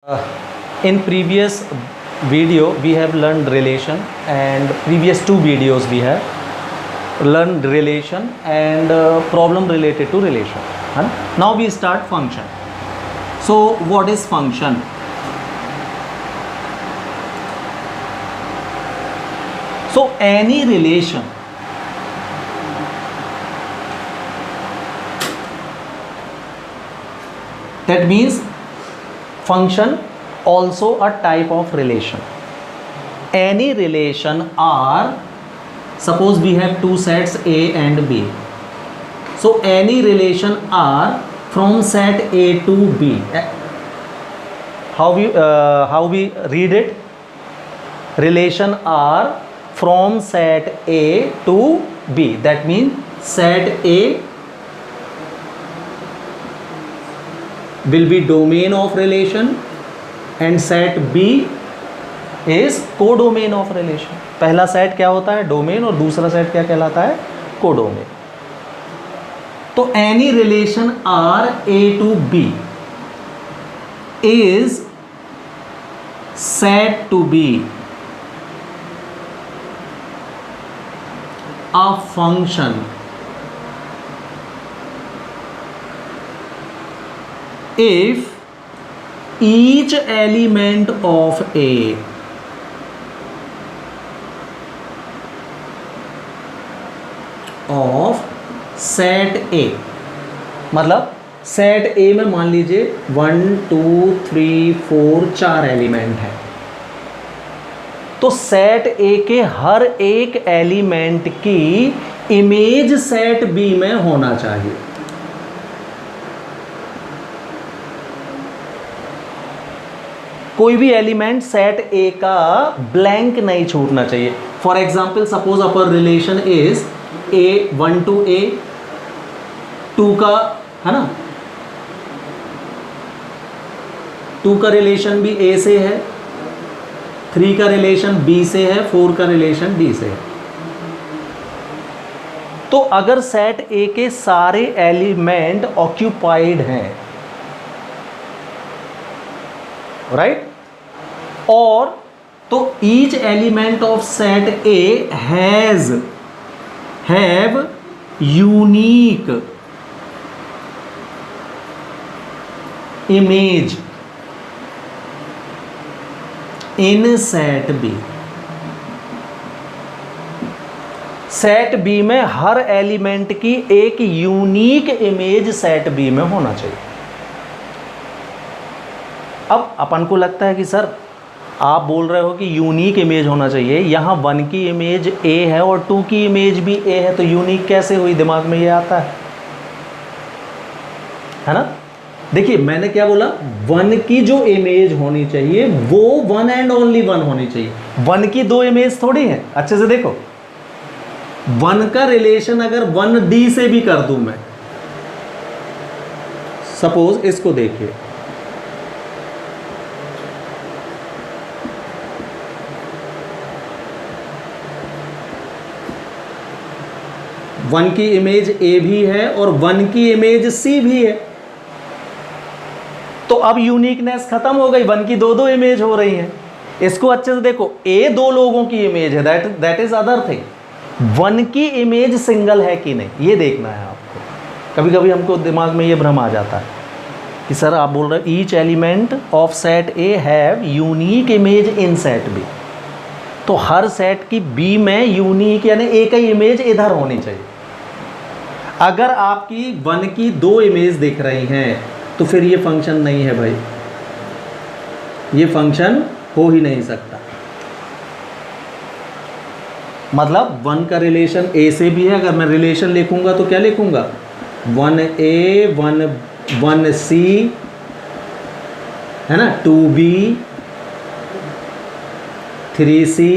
In previous video we have learned relation, and previous two videos we have learned relation and problem related to relation. Now we start function. So what is function? So any relation that means function also a type of relation. Any relation are, suppose we have two sets A and B. So any relation are from set A to B. How we read it? Relation are from set A to B. That means set A will be domain of relation and set B is codomain of relation. पहला set क्या होता है? Domain. और दूसरा set क्या कहलाता है? Codomain. तो any relation R A to B is said to be a function if each element of A of set A, मतलब सेट A में मान लीजिए 1 2 3 4 4 एलिमेंट है. तो सेट A के हर एक एलिमेंट की इमेज सेट B में होना चाहिए. कोई भी एलिमेंट सेट A का ब्लैंक नहीं छूटना चाहिए. For example suppose our relation is A1 to A2 का है ना, 2 का रिलेशन भी A से है, 3 का रिलेशन B से है, 4 का रिलेशन D से है. तो अगर सेट A के सारे एलिमेंट ऑक्यूपाइड हैं, राइट, और तो each element of set A have unique image in set B. Set B में हर एलिमेंट की एक यूनिक इमेज सेट B में होना चाहिए. अब अपन को लगता है कि सर आप बोल रहे हो कि यूनिक इमेज होना चाहिए, यहाँ 1 की इमेज A है और 2 की इमेज भी A है, तो यूनिक कैसे हुई? दिमाग में ये आता है ना. देखिए मैंने क्या बोला, 1 की जो इमेज होनी चाहिए वो 1 एंड ओनली 1 होनी चाहिए. 1 की 2 इमेज थोड़ी है. अच्छे से देखो, 1 का रिलेशन अगर 1D से भी कर दूं मैं, सपोज इसको देखिए, वन की इमेज A भी है और 1 की इमेज C भी है. तो अब यूनिकनेस खत्म हो गई, 1 की 2 इमेज हो रही हैं. इसको अच्छे से देखो, A 2 लोगों की इमेज है, दैट इज अदर थिंग. 1 की इमेज सिंगल है कि नहीं, ये देखना है आपको. कभी कभी हमको दिमाग में ये भ्रम आ जाता है कि सर आप बोल रहे हो each element of set A have unique image in set B. तो हर सेट की B में यूनिक यानी एक ही इमेज इधर होनी चाहिए. अगर आपकी 1 की 2 इमेज दिख रही हैं तो फिर ये फंक्शन नहीं है भाई, ये फंक्शन हो ही नहीं सकता. मतलब 1 का रिलेशन A से भी है. अगर मैं रिलेशन लिखूंगा तो क्या लिखूंगा? 1A 1C है ना, 2B 3C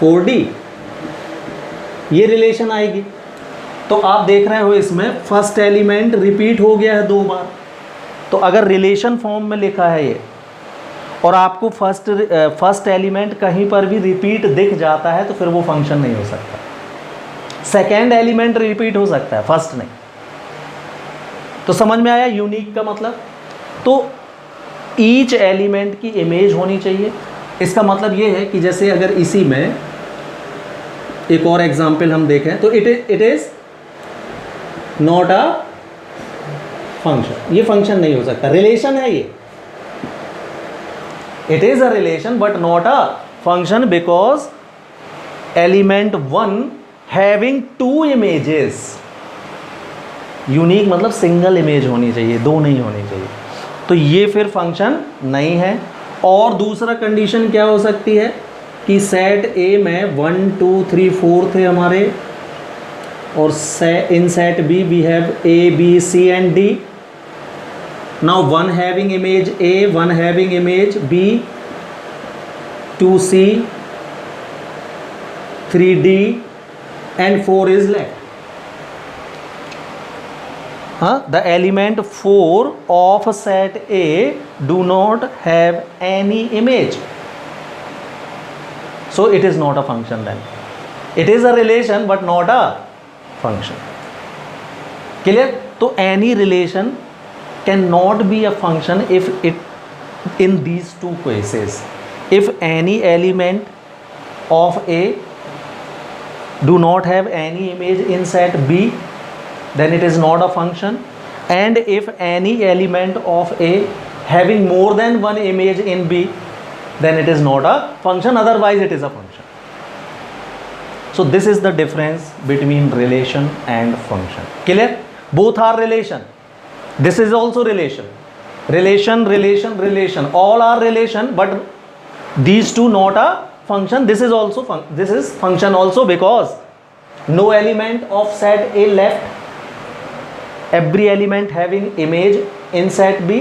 4D, ये रिलेशन आएगी. तो आप देख रहे हो इसमें फर्स्ट एलिमेंट रिपीट हो गया है 2 बार. तो अगर रिलेशन फॉर्म में लिखा है ये और आपको फर्स्ट एलिमेंट कहीं पर भी रिपीट दिख जाता है तो फिर वो फंक्शन नहीं हो सकता. सेकेंड एलिमेंट रिपीट हो सकता है, फर्स्ट नहीं. तो समझ में आया यूनिक का मतलब. तो ईच एलिमेंट की इमेज होनी चाहिए। इसका मतलब ये है कि जैसे अगर इसी में एक और एग्जाम्पल हम देखें तो it is not a function, ये फंक्शन नहीं हो सकता, रिलेशन है ये, it is a relation but not a function because element 1 having 2 images, unique मतलब सिंगल इमेज होनी चाहिए, 2 नहीं होनी चाहिए, तो ये फिर फंक्शन नहीं है। और दूसरा कंडीशन क्या हो सकती है कि सेट ए में 1 2 3 4 थे हमारे, और in set B we have A B C and D. Now 1 having image A, 1 having image B, 2C, 3D and 4 is left. The element 4 of set A do not have any image, so it is not a function then. It is a relation but not a function. Clear? तो any relation cannot be a function if it in these two cases. If any element of A do not have any image in set B, then it is not a function, and if any element of A having more than one image in B, then it is not a function, otherwise it is a function. So this is the difference between relation and function. Clear? Both are relation, this is also relation, relation relation relation, all are relation, but these two not a function. This is also this is function also because no element of set A left, every element having image in set B,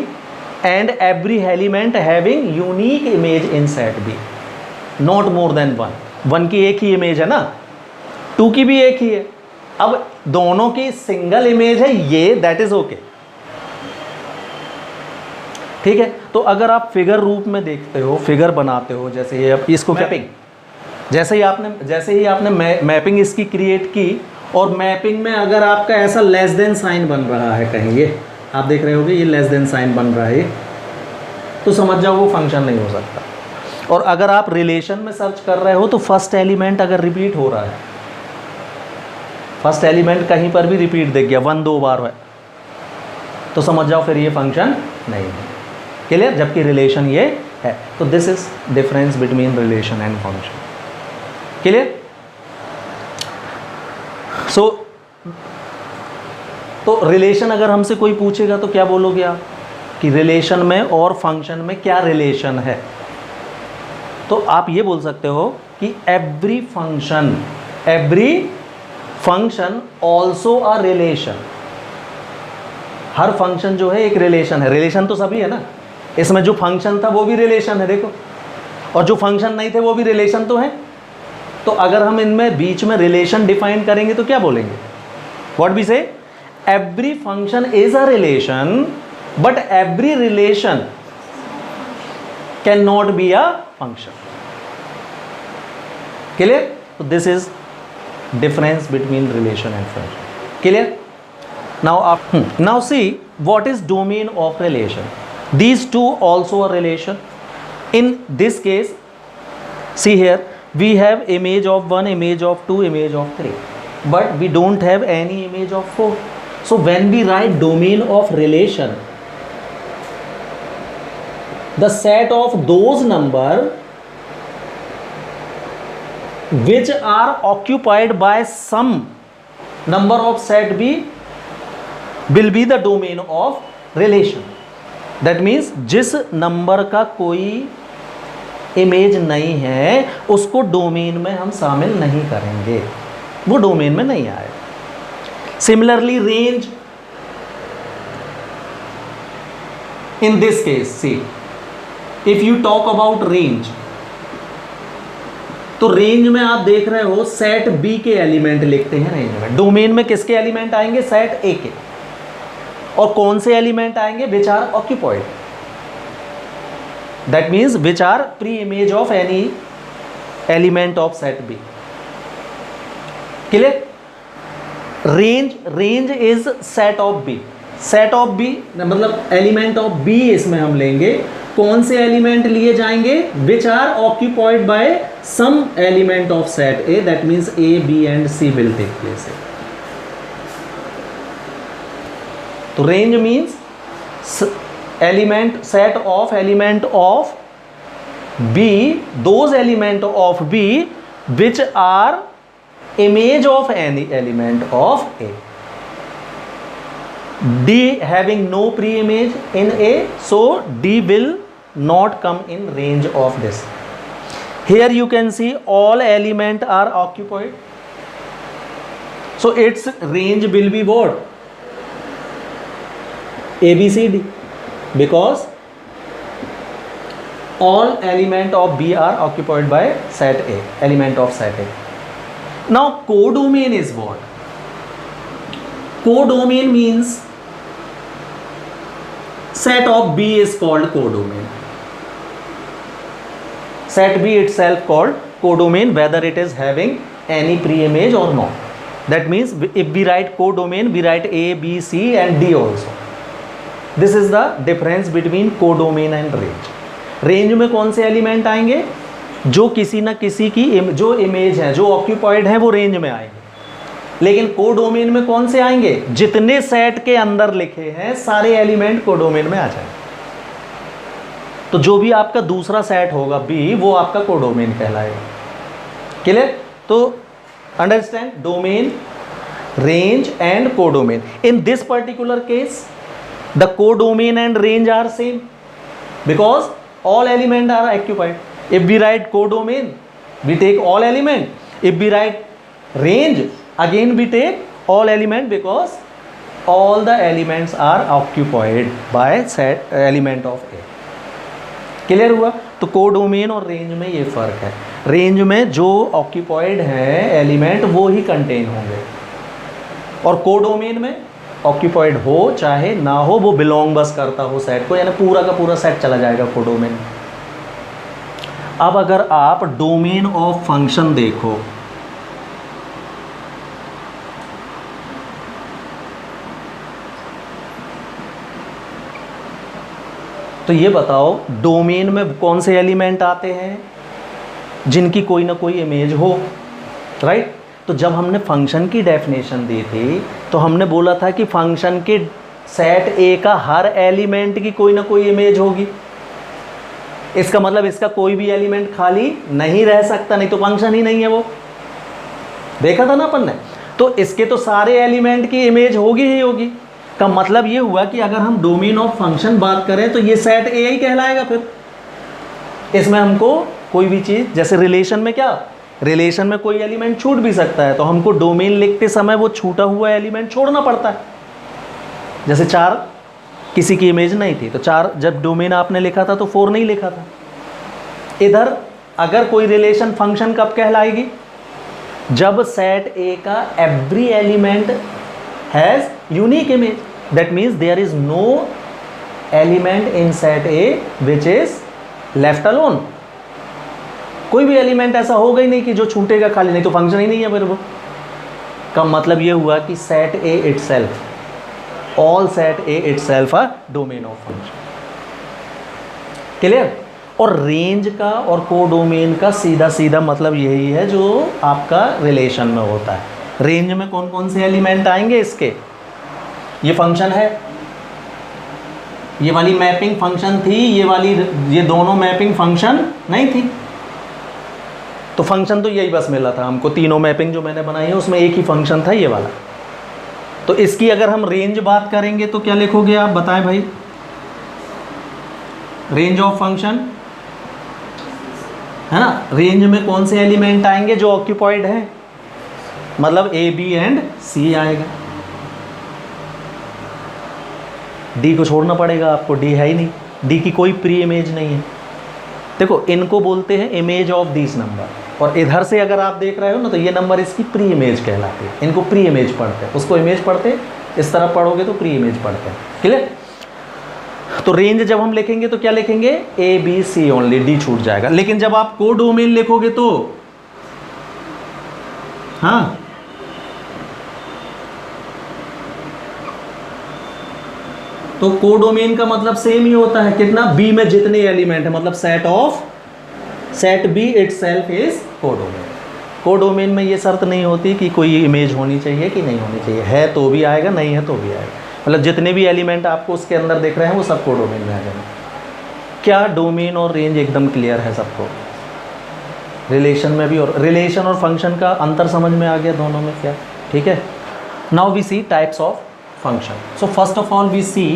and every element having unique image in set B, not more than 1. 1 की एक ही image है ना, 2 की भी एक ही है, अब दोनों की सिंगल इमेज है ये, दैट इज ओके। ठीक है, तो अगर आप फिगर रूप में देखते हो, फिगर बनाते हो, जैसे ये अब इसको मैपिंग, जैसे ही आपने मैपिंग इसकी क्रिएट की, और मैपिंग में अगर आपका ऐसा लेस देन साइन बन रहा है कहीं, ये आप देख रहे होगे ये लेस देन साइन बन रहा है, तो समझ जाओ वो फंक्शन नहीं हो सकता। और अगर आप रिलेशन में सर्च कर रहे हो तो फर्स्ट एलिमेंट अगर रिपीट हो रहा है, फर्स्ट एलिमेंट कहीं पर भी रिपीट दिख गया 1 2 बार है, तो समझ जाओ फिर ये फंक्शन नहीं है। क्लियर? जबकि रिलेशन ये है, तो this is difference between relation and function. Clear? So तो रिलेशन अगर हमसे कोई पूछेगा तो क्या बोलोगे आप कि रिलेशन में और फंक्शन में क्या रिलेशन है, तो आप ये बोल सकते हो कि every function also a relation. Her function जो है एक रिलेशन है, रिलेशन तो सभी है ना, इसमें जो फंक्शन था वो भी रिलेशन है देखो, और जो फंक्शन नहीं थे वो भी रिलेशन तो है। तो अगर हम इनमें बीच में रिलेशन डिफाइन करेंगे तो क्या बोलेंगे? What we say? Every function is a relation but every relation can not be a function. Clear? तो this is difference between relation and function. Clear? now see what is domain of relation. These two also a relation. In this case, see here, we have image of 1, image of 2, image of 3, but we don't have any image of 4. So when we write domain of relation, the set of those number which are occupied by some number of set B will be the domain of relation. That means जिस number का कोई image नहीं है उसको domain में हम शामिल नहीं करेंगे, वो डोमेन में नहीं आए। Similarly range, in this case see if you talk about range, तो रेंज में आप देख रहे हो सेट बी के एलिमेंट लिखते हैं रेंज में, डोमेन में किसके एलिमेंट आएंगे? सेट ए के। और कौन से एलिमेंट आएंगे? Which are occupied, that means which are pre image of any element of set b. Clear? Range is set of b, set of b मतलब एलिमेंट ऑफ बी इसमें हम लेंगे कौन से एलिमेंट लिए जाएंगे, which are occupied by some element of set a, that means a b and c will take place. तो range means element, set of element of B, those element of B which are image of any element of A. D having no pre-image in A, so D will not come in range of this. Here you can see all element are occupied, so its range will be what? A, B, C, D, because all element of B are occupied by set A, element of set A. Now codomain is what? Codomain means set of B is called codomain. Set B itself called codomain, whether it is having any pre-image or not. That means if we write codomain, we write A, B, C and D also. This is the difference between codomain and range. Range में कौन से element आएंगे, जो किसी ना किसी की जो इमेज है, जो ऑक्यूपाइड है, वो रेंज में आएंगे। लेकिन कोडोमेन में कौन से आएंगे, जितने सेट के अंदर लिखे हैं सारे एलिमेंट कोडोमेन में आ जाएंगे। तो जो भी आपका दूसरा सेट होगा बी, वो आपका कोडोमेन कहलाएगा। क्लियर? तो understand, domain, range and codomain. In this particular case the codomain and range are same because all element are occupied. If we write codomain, we take all element. If we write range, again we take all element because all the elements are occupied by set element of A. Clear हुआ? तो codomain और range में ये फर्क है। Range में जो occupied है एलिमेंट वो ही कंटेन होंगे, और कोडोमेन में ऑक्यूपाइड हो चाहे ना हो, वो बिलोंग बस करता हो सेट को, यानी पूरा का पूरा सेट चला जाएगा कोडोमेन। अब अगर आप डोमेन ऑफ फंक्शन देखो, तो ये बताओ डोमेन में कौन से एलिमेंट आते हैं, जिनकी कोई ना कोई इमेज हो, राइट? तो जब हमने फंक्शन की डेफिनेशन दी थी तो हमने बोला था कि फंक्शन के सेट ए का हर एलिमेंट की कोई ना कोई इमेज होगी। इसका मतलब इसका कोई भी एलिमेंट खाली नहीं रह सकता, नहीं तो फंक्शन ही नहीं है वो। देखा था ना अपन ने? तो इसके तो सारे एलिमेंट की इमेज होगी ही होगी। का मतलब ये हुआ कि अगर हम डोमेन ऑफ फंक्शन बात करें तो ये सेट ए ही कहलाएगा। फिर इसमें हमको कोई भी चीज़, जैसे रिलेशन में क्या, रिलेशन में कोई एलिमेंट छूट भी सकता है, तो हमको डोमेन लिखते समय वो छूटा हुआ एलिमेंट छोड़ना पड़ता है। जैसे 4 किसी की इमेज नहीं थी, तो 4 जब डोमेन आपने लिखा था तो 4 नहीं लिखा था। इधर अगर कोई रिलेशन फंक्शन कब कहलाएगी, जब सेट ए का every element has unique image, that means there is no element in set A which is left alone. कोई भी एलिमेंट ऐसा होगा ही नहीं कि जो छूटेगा खाली, नहीं तो फंक्शन ही नहीं है फिर वो। का मतलब ये हुआ कि set A itself, all set A itself a domain of function. Clear? और रेंज का और कोडोमेन का सीधा सीधा मतलब यही है जो आपका रिलेशन में होता है। रेंज में कौन कौन से एलिमेंट आएंगे इसके, ये फंक्शन है, ये वाली मैपिंग फंक्शन थी, ये वाली, ये दोनों मैपिंग फंक्शन नहीं थी। तो फंक्शन तो यही बस मिला था हमको, तीनों मैपिंग जो मैंने बनाई है उसमें एक ही फंक्शन था, ये वाला। तो इसकी अगर हम रेंज बात करेंगे तो क्या लिखोगे आप, बताएं भाई? रेंज ऑफ फंक्शन है ना, रेंज में कौन से एलिमेंट आएंगे जो ऑक्यूपाइड है, मतलब ए बी एंड सी आएगा। डी को छोड़ना पड़ेगा आपको, डी है ही नहीं, डी की कोई प्री इमेज नहीं है। देखो इनको बोलते हैं इमेज ऑफ दिस नंबर, और इधर से अगर आप देख रहे हो ना तो ये नंबर इसकी प्री इमेज कहलाती है। इनको प्री इमेज पढ़ते हैं, उसको इमेज पढ़ते, इस तरह पढ़ोगे तो प्री इमेज पढ़ते हैं। क्लियर? तो रेंज जब हम लिखेंगे तो क्या लिखेंगे, A B C only, D छूट जाएगा। लेकिन जब आप कोडोमेन लिखोगे तो हाँ, तो कोडोमेन का मतलब सेम ही होता है, कितना, बी में जितने एलिमेंट है, मतलब set B itself is codomain. Codomain में ये शर्त नहीं होती कि कोई इमेज होनी चाहिए कि नहीं होनी चाहिए, है तो भी आएगा, नहीं है तो भी आएगा, मतलब जितने भी एलिमेंट आपको उसके अंदर दिख रहे हैं वो सब कोडोमेन में आ जाएंगे। क्या डोमेन और रेंज एकदम क्लियर है सबको, रिलेशन में भी, और रिलेशन और फंक्शन का अंतर समझ में आ गया दोनों में क्या, ठीक है। Now we see types of function. So first of all we see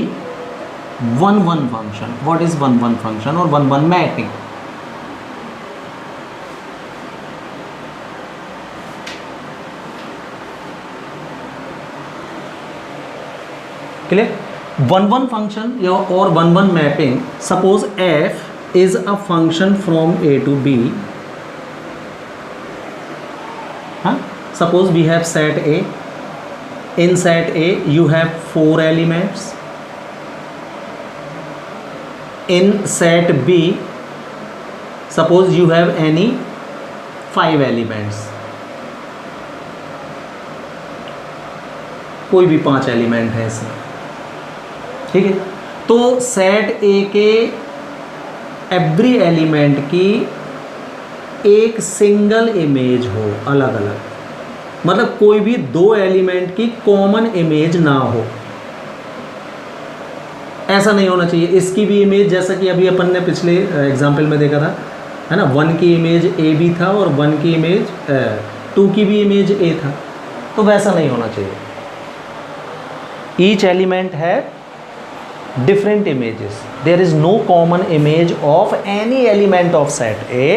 one function. What is one function और one mapping? Clear? One function और one mapping, suppose f is a function from a to b. Suppose we have set A. In set A you have 4 elements. In set B suppose you have any 5 elements. कोई भी 5 element है इसमें, ठीक है। तो set ए के every element की एक सिंगल इमेज हो, अलग अलग, मतलब कोई भी 2 एलिमेंट की कॉमन इमेज ना हो, ऐसा नहीं होना चाहिए। इसकी भी इमेज, जैसा कि अभी अपन ने पिछले एग्जाम्पल में देखा था, है ना, 1 की इमेज ए भी था और 1 की इमेज 2 की भी इमेज ए था, तो वैसा नहीं होना चाहिए। ईच एलिमेंट है different images, there is no common image of any element of set A,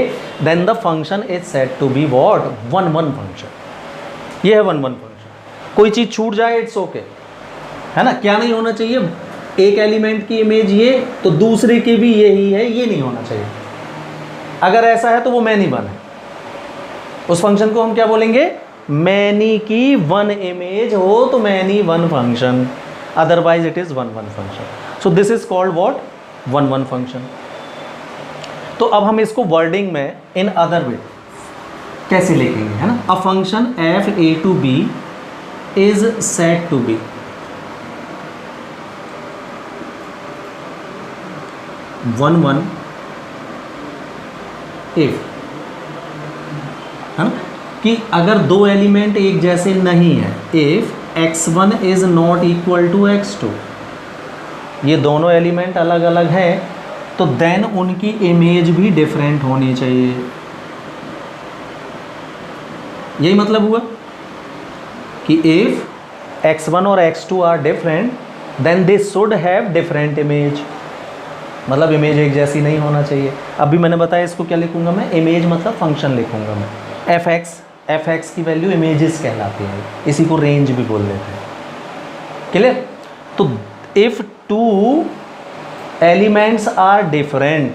then the function is said to be what? one function. ये है वन फंक्शन। कोई चीज़ छूट जाए इट्स ओके, है ना, क्या नहीं होना चाहिए, एक एलिमेंट की इमेज ये तो दूसरे की भी यही है, ये नहीं होना चाहिए। अगर ऐसा है तो वो मैनी वन है, उस फंक्शन को हम क्या बोलेंगे, मैनी की वन इमेज हो तो many one function, otherwise it is one function. So this is called what? One function. तो अब हम इसको वर्डिंग में इन अदर वे कैसे लिखेंगे, है ना। A function F A to B is said to be one if, है ना, कि अगर 2 एलिमेंट एक जैसे नहीं है, if x1 is not equal to x2, ये दोनों एलिमेंट अलग अलग हैं, तो देन उनकी इमेज भी डिफरेंट होनी चाहिए। यही मतलब हुआ कि इफ x1 और x2 are different then they should have different image, मतलब इमेज एक जैसी नहीं होना चाहिए। अभी मैंने बताया इसको क्या लिखूंगा मैं, इमेज मतलब फंक्शन लिखूंगा मैं। एफ एक्स की वैल्यू इमेजेस कहलाती है, इसी को रेंज भी बोल देते हैं, क्लियर। तो if 2 elements are different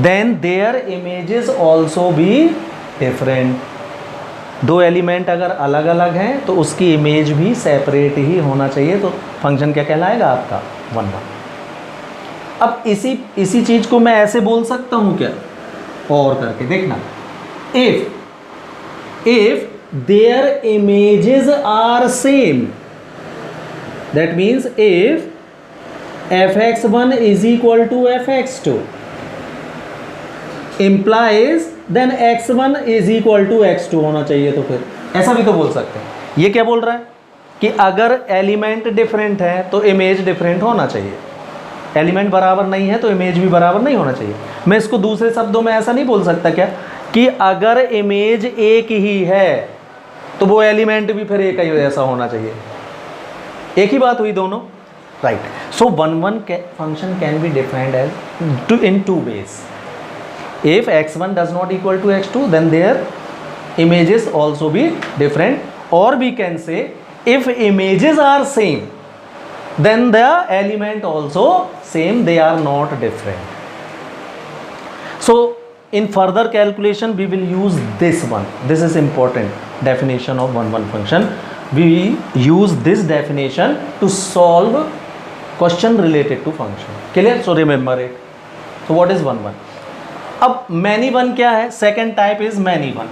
then their images also be different। 2 element अगर अलग अलग हैं तो उसकी इमेज भी सेपरेट ही होना चाहिए, तो फंक्शन क्या कहलाएगा आपका, वन। अब इसी चीज को मैं ऐसे बोल सकता हूं क्या, और करके देखना, if their images are same, that means if fx1 is equal to fx2 implies then x1 is equal to x2 होना चाहिए। तो फिर ऐसा भी तो बोल सकते हैं। ये क्या बोल रहा है कि अगर एलिमेंट डिफरेंट है तो इमेज डिफरेंट होना चाहिए, एलिमेंट बराबर नहीं है तो इमेज भी बराबर नहीं होना चाहिए। मैं इसको दूसरे शब्दों में ऐसा नहीं बोल सकता क्या कि अगर इमेज एक ही है तो वो एलिमेंट भी फिर एक ही जैसा होना चाहिए, एक ही बात हुई दोनों, right. So one function can be defined as in 2 ways। if x1 does not equal to x2 then their images also be different, or we can say if images are same then the element also same, they are not different। so in further calculation we will use this one, this is important definition of one function। we use this definition to solve question related to function, clear। so remember it। so what is one। अब many one क्या है, second type is many one.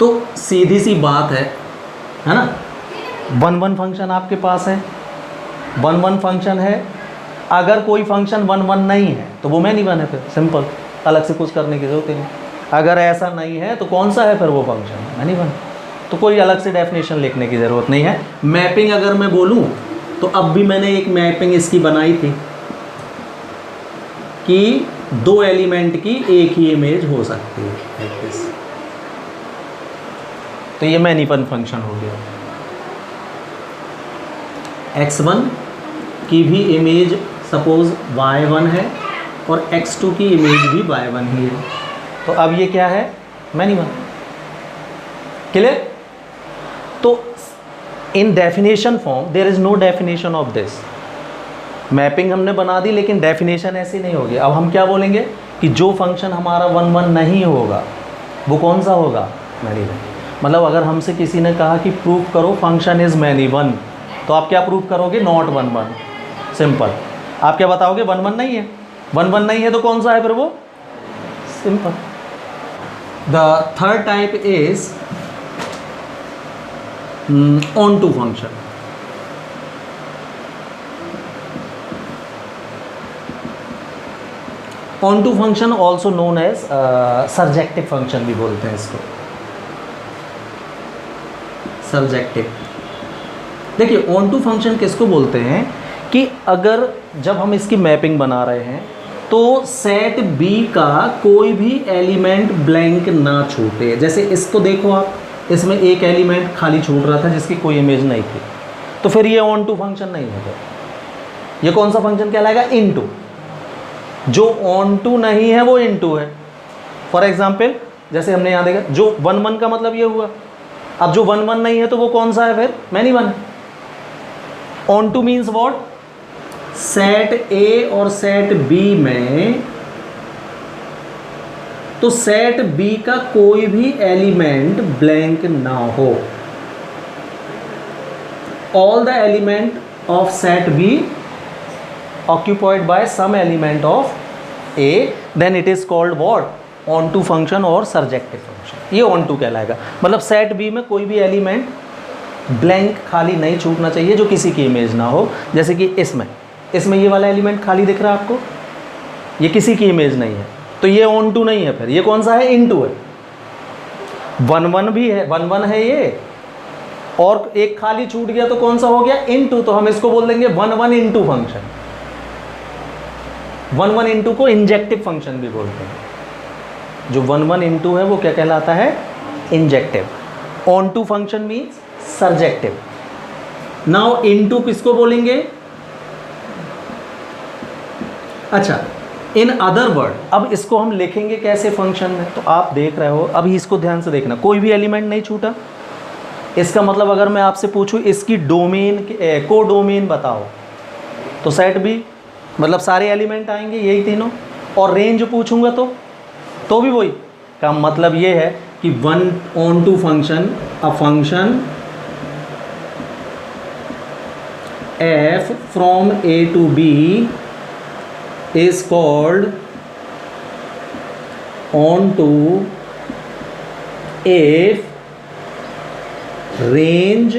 तो सीधी सी बात है ना, 1 1 function आपके पास है, 1 1 function है, अगर कोई फंक्शन 1 1 नहीं है तो वो मैनी वन है, फिर सिंपल, अलग से कुछ करने की जरूरत ही नहीं। अगर ऐसा नहीं है तो कौन सा है फिर वो फंक्शन, मैनी वन। तो कोई अलग से डेफिनेशन लिखने की ज़रूरत नहीं है। मैपिंग अगर मैं बोलूँ तो अब भी मैंने एक मैपिंग इसकी बनाई थी कि 2 एलिमेंट की एक ही इमेज हो सकती है, लाइक दिस। तो ये मैनी वन फंक्शन हो गया। x1 की भी इमेज सपोज y1 है और x2 की इमेज भी y1 ही है, तो अब ये क्या है, मैनी वन। क्लियर? तो in definition form there is no definition of this. Mapping हमने बना दी लेकिन डेफिनेशन ऐसी नहीं होगी। अब हम क्या बोलेंगे कि जो फंक्शन हमारा 1 1 नहीं होगा वो कौन सा होगा, मैनी वन। मतलब अगर हमसे किसी ने कहा कि प्रूव करो फंक्शन इज मैनी वन, तो आप क्या प्रूव करोगे, नॉट 1 1, सिंपल। आप क्या बताओगे, 1 1 नहीं है, 1 1 नहीं है तो कौन सा है फिर वो, simple. The third type is onto function। onto function also known as surjective function भी बोलते हैं इसको, surjective। देखिए onto function किसको बोलते हैं कि अगर जब हम इसकी मैपिंग बना रहे हैं तो सेट बी का कोई भी एलिमेंट ब्लैंक ना छूटे। जैसे इसको देखो आप, इसमें एक एलिमेंट खाली छूट रहा था जिसकी कोई इमेज नहीं थी, तो फिर ये ऑन टू फंक्शन नहीं होगा। ये कौन सा फंक्शन कहलाएगा, इनटू। जो ऑन टू नहीं है वो इनटू है। फॉर एग्जांपल जैसे हमने यहाँ देखा, जो 1 1 का मतलब ये हुआ। अब जो 1 1 नहीं है तो वो कौन सा है फिर, many one. On two means what, set ए और सेट बी में, तो सेट बी का कोई भी एलिमेंट ब्लैंक ना हो। All the element of set B occupied by some element of A, then it is called what, onto function और surjective function। ये onto कहलाएगा। मतलब सेट बी में कोई भी एलिमेंट ब्लैंक खाली नहीं छूटना चाहिए जो किसी की इमेज ना हो। जैसे कि इसमें ये वाला एलिमेंट खाली दिख रहा है आपको, ये किसी की इमेज नहीं है, तो ये onto नहीं है, फिर ये कौन सा है, into है। 1 1 भी है, 1 1 है ये, और एक खाली छूट गया तो कौन सा हो गया, into। तो हम इसको बोल देंगे 1 1 into फंक्शन। 1 1 into को इंजेक्टिव फंक्शन भी बोलते हैं। जो 1 1 into है वो क्या कहलाता है, injective. Onto function means surjective. Now into किसको बोलेंगे, अच्छा इन अदर वर्ड। अब इसको हम लिखेंगे कैसे फंक्शन में, तो आप देख रहे हो, अभी इसको ध्यान से देखना, कोई भी एलिमेंट नहीं छूटा। इसका मतलब अगर मैं आपसे पूछूं इसकी डोमेन, को डोमेन बताओ, तो सेट बी, मतलब सारे एलिमेंट आएंगे यही तीनों। और रेंज पूछूंगा तो भी वही का मतलब ये है कि 1 on to function, a function f from a to b is called on to if range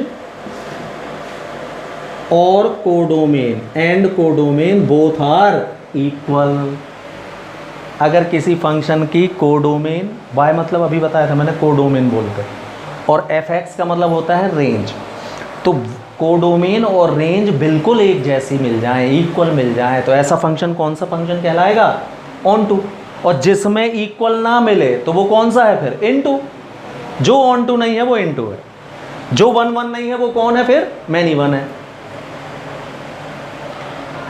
और codomain and codomain both are equal. अगर किसी फंक्शन की कोडोमेन, y मतलब अभी बताया था मैंने कोडोमेन बोलकर, और fx का मतलब होता है रेंज, तो कोडोमेन और रेंज बिल्कुल एक जैसी मिल जाए, इक्वल मिल जाए, तो ऐसा फंक्शन कौन सा फंक्शन कहलाएगा, ऑन टू। और जिसमें इक्वल ना मिले तो वो कौन सा है फिर, इनटू। जो ऑन टू नहीं है वो इनटू है, जो 1 1 नहीं है वो कौन है फिर, मैनी वन है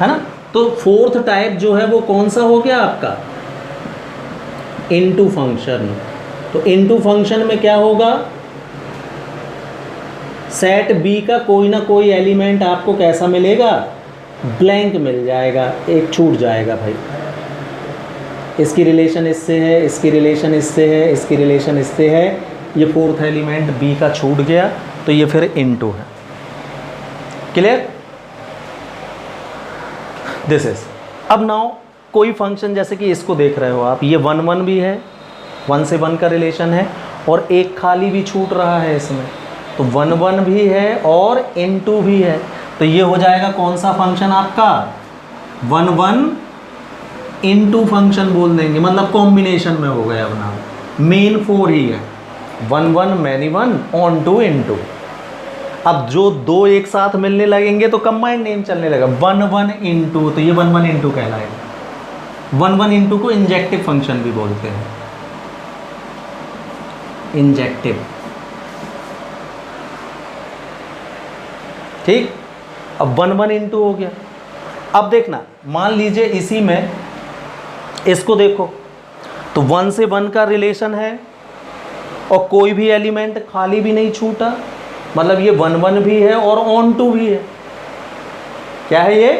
ना। तो फोर्थ टाइप जो है वो कौन सा हो गया आपका, इनटू फंक्शन। तो इनटू फंक्शन में क्या होगा, सेट बी का कोई ना कोई एलिमेंट आपको कैसा मिलेगा, ब्लैंक मिल जाएगा, एक छूट जाएगा भाई। इसकी रिलेशन इससे है, इसकी रिलेशन इससे है, इसकी रिलेशन इससे है, ये फोर्थ एलिमेंट बी का छूट गया, तो ये फिर इनटू है। Clear, this is. अब नाउ कोई फंक्शन, जैसे कि इसको देख रहे हो आप, ये 1 1 भी है, 1 से 1 का रिलेशन है, और एक खाली भी छूट रहा है इसमें, तो 1 1 भी है और इनटू भी है, तो ये हो जाएगा कौन सा फंक्शन आपका 1 1 इनटू फंक्शन बोल देंगे, मतलब कॉम्बिनेशन में हो गया अपना, मेन 4 ही है 1 1 मैनी 1 ऑन टू इनटू। अब जो दो एक साथ मिलने लगेंगे तो कंबाइंड नेम चलने लगा 1 1 इनटू, तो ये 1 1 इनटू कहलाएगा। 1 1 इनटू को इंजेक्टिव फंक्शन भी बोलते हैं, इंजेक्टिव। ठीक, अब 1 1 इनटू हो गया। अब देखना, मान लीजिए इसी में इसको देखो, तो 1 से 1 का रिलेशन है और कोई भी एलिमेंट खाली भी नहीं छूटा, मतलब ये 1 1 भी है और ऑन टू भी है। क्या है ये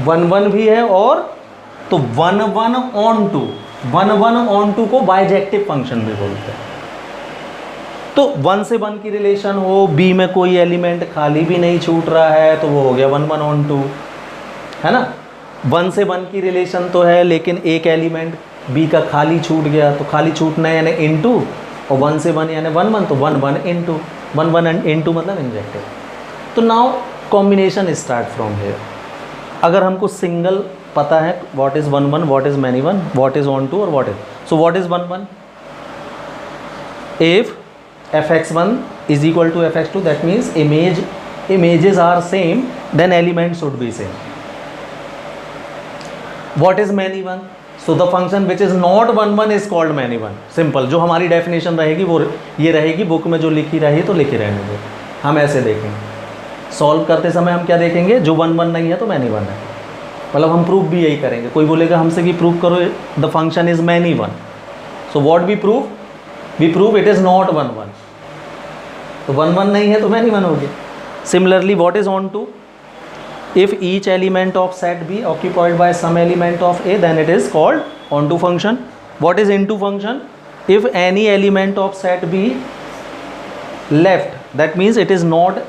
1 1 भी है और, तो 1 1 ऑन टू, 1 1 ऑन टू को बाइजेक्टिव फंक्शन भी बोलते हैं। तो 1 से 1 की रिलेशन हो, बी में कोई एलिमेंट खाली भी नहीं छूट रहा है, तो वो हो गया 1 1 ऑन टू, है ना। 1 से 1 की रिलेशन तो है, लेकिन एक एलिमेंट बी का खाली छूट गया, तो खाली छूटना है यानी इनटू, और 1 से 1 यानी 1 1, तो 1 1 इनटू, 1 1 इनटू मतलब इंजेक्टिव। तो now combination start from here. अगर हमको सिंगल पता है what is 1 1, what is many 1, what is onto और what is, so what is 1 1, if fx1 is equal to fx2, that means images are same, then elements should be same. What is many 1? So the function which is not 1 1 is called many 1. Simple, जो हमारी definition रहेगी वो ये रहेगी, book में जो लिखी रही तो लिखी रहने दो, हम ऐसे देखेंगे। सॉल्व करते समय हम क्या देखेंगे, जो 1 1 नहीं है तो मैनी 1 है, मतलब हम प्रूफ भी यही करेंगे। कोई बोलेगा हमसे कि प्रूफ करो the function is many 1, so what we prove, we prove it is not 1 1, तो 1 1 नहीं है तो मैनी 1 हो गया। Similarly what is onto, if each element of set B occupied by some element of A, then it is called onto function. What is into function? If any element of set B left, that means it is not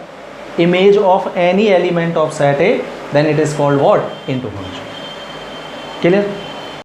image of any element of set A, then it is called what? Into function. Clear?